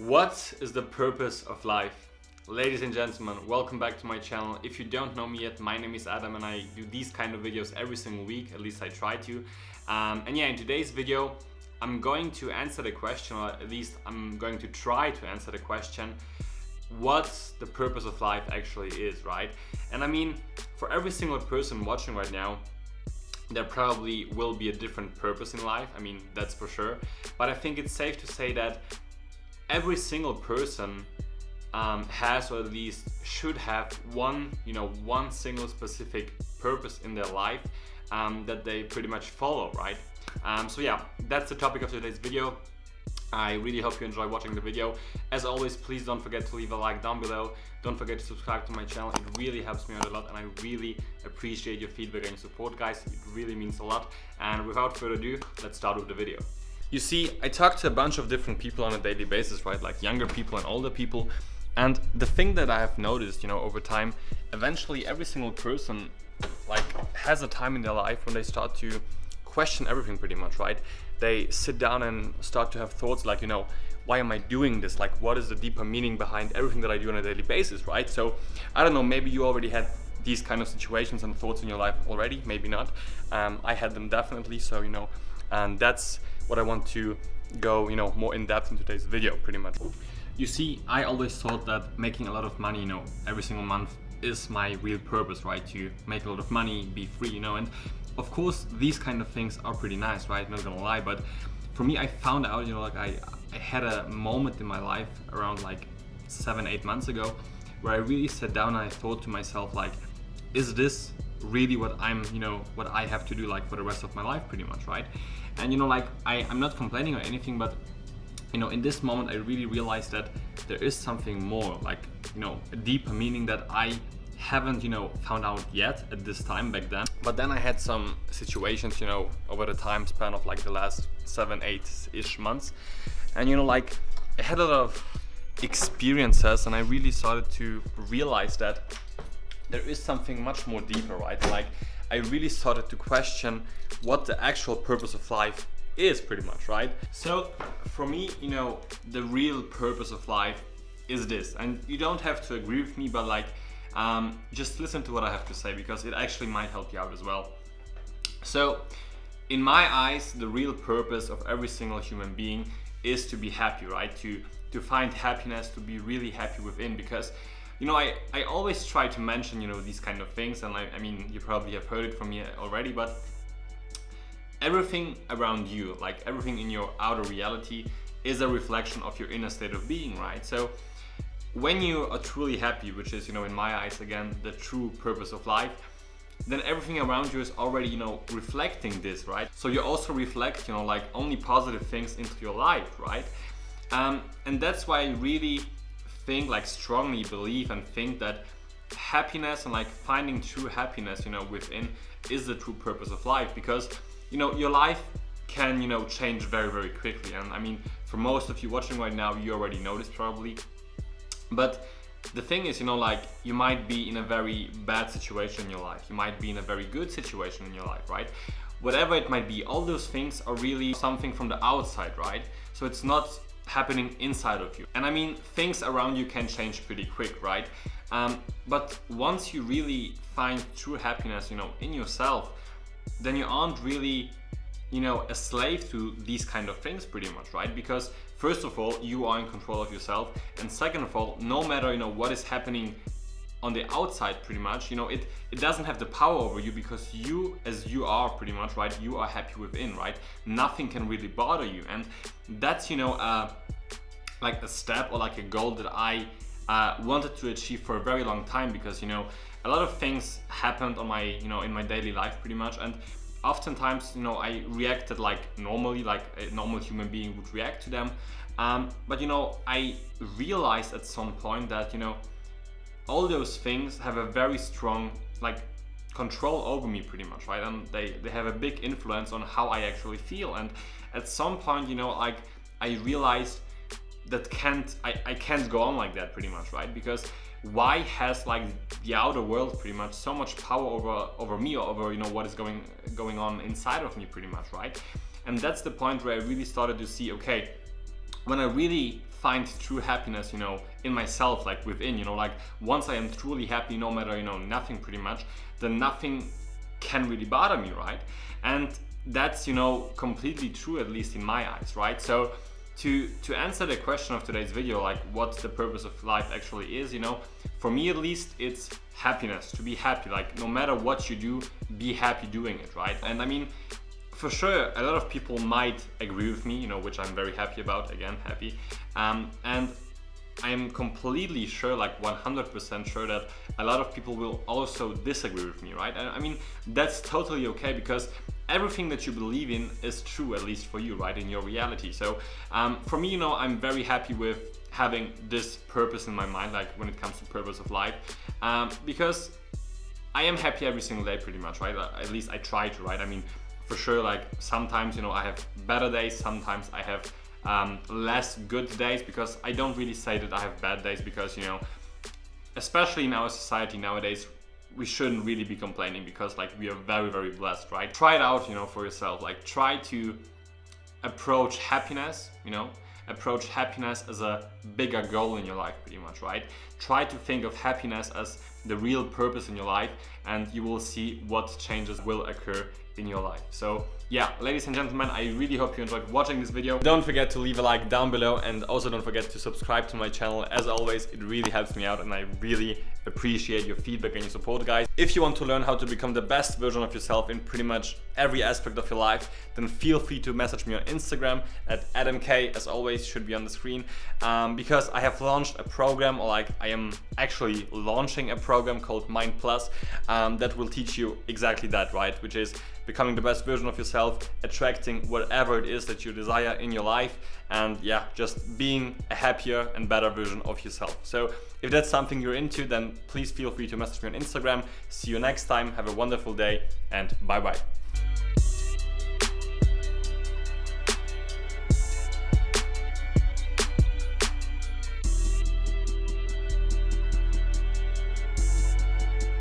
What is the purpose of life? Ladies and gentlemen, welcome back to my channel. If you don't know me yet, my name is Adam and I do these kind of videos every single week, at least I try to. In today's video, I'm going to answer the question, or at least I'm going to try to answer the question, what the purpose of life actually is, right? And I mean, for every single person watching right now, there probably will be a different purpose in life. I mean, that's for sure. But I think it's safe to say that every single person has, or at least should have, one single specific purpose in their life that they pretty much follow, right? That's the topic of today's video. I really hope you enjoy watching the video. As always, please don't forget to leave a like down below. Don't forget to subscribe to my channel. It really helps me out a lot and I really appreciate your feedback and your support, guys. It really means a lot. And without further ado, let's start with the video. You see, I talk to a bunch of different people on a daily basis, right? Like younger people and older people. And the thing that I have noticed, over time, eventually every single person has a time in their life when they start to question everything pretty much, right? They sit down and start to have thoughts like, why am I doing this? Like, what is the deeper meaning behind everything that I do on a daily basis, right? So, I don't know, maybe you already had these kind of situations and thoughts in your life already, maybe not. I had them definitely, so, and that's what I want to go, more in depth in today's video, pretty much. You see, I always thought that making a lot of money, every single month is my real purpose, right? To make a lot of money, be free, and of course, these kind of things are pretty nice, right? Not gonna lie, but for me, I found out, I had a moment in my life around 7-8 months ago where I really sat down and I thought to myself, is this really what what I have to do for the rest of my life, pretty much, right? And I'm not complaining or anything, but in this moment I really realized that there is something more, a deeper meaning that I haven't found out yet at this time back then. But then I had some situations over the time span of the last 7-8-ish months, and I had a lot of experiences and I really started to realize that there is something much more deeper, right? I really started to question what the actual purpose of life is, pretty much, right? So for me, the real purpose of life is this, and you don't have to agree with me, but just listen to what I have to say, because it actually might help you out as well. So in my eyes, the real purpose of every single human being is to be happy, right? To find happiness, to be really happy within, because I always try to mention these kind of things, and I mean, you probably have heard it from me already, but everything around you, everything in your outer reality, is a reflection of your inner state of being, right? So when you are truly happy, which is, in my eyes, again, the true purpose of life, then everything around you is already, reflecting this, right? So you also reflect, only positive things into your life, right? And that's why I really think, strongly believe and think that happiness and finding true happiness, within is the true purpose of life, because your life can change very, very quickly. And I mean, for most of you watching right now, you already know this probably. But the thing is, you might be in a very bad situation in your life. You might be in a very good situation in your life, right? Whatever it might be, all those things are really something from the outside, right? So it's not happening inside of you. And I mean, things around you can change pretty quick, right? But once you really find true happiness, in yourself, then you aren't really, a slave to these kind of things, pretty much, right? Because first of all, you are in control of yourself, and second of all, no matter what is happening on the outside, pretty much, it doesn't have the power over you, because you, as you are, pretty much, right, you are happy within, right? Nothing can really bother you, and that's a step or a goal that I wanted to achieve for a very long time, because a lot of things happened on my in my daily life, pretty much, and oftentimes I reacted normally, like a normal human being would react to them, but I realized at some point that all those things have a very strong control over me, pretty much, right? And they have a big influence on how I actually feel. And at some point, I realized that I can't go on like that, pretty much, right? Because why has the outer world pretty much so much power over me, or over what is going on inside of me, pretty much, right? And that's the point where I really started to see, okay, when I really find true happiness, in myself, like within, like once I am truly happy, no matter, nothing pretty much, then nothing can really bother me, right? And that's, completely true, at least in my eyes, right? So to answer the question of today's video, like what the purpose of life actually is, for me at least, it's happiness, to be happy. Like no matter what you do, be happy doing it, right? And I mean, for sure, a lot of people might agree with me, which I'm very happy about, again, happy. And I'm completely sure, like 100% sure, that a lot of people will also disagree with me, right? And I mean, that's totally okay, because everything that you believe in is true, at least for you, right, in your reality. So for me, I'm very happy with having this purpose in my mind, like when it comes to purpose of life, because I am happy every single day pretty much, right? At least I try to, right? I mean, for sure, like sometimes, I have better days, sometimes I have less good days, because I don't really say that I have bad days, because, especially in our society nowadays, we shouldn't really be complaining, because like we are very, very blessed, right? Try it out, for yourself. Like try to approach happiness, approach happiness as a bigger goal in your life, pretty much, right? Try to think of happiness as the real purpose in your life, and you will see what changes will occur in your life. So yeah, ladies and gentlemen, I really hope you enjoyed watching this video. Don't forget to leave a like down below, and also don't forget to subscribe to my channel. As always, it really helps me out, and I really appreciate your feedback and your support, guys. If you want to learn how to become the best version of yourself in pretty much every aspect of your life, then feel free to message me on Instagram at AdamK, as always, should be on the screen, because I have launched a program, or like I am actually launching a program called Mind Plus, that will teach you exactly that, right? Which is becoming the best version of yourself, attracting whatever it is that you desire in your life, and yeah, just being a happier and better version of yourself. So if that's something you're into, then please feel free to message me on Instagram. See you next time, have a wonderful day, and bye bye.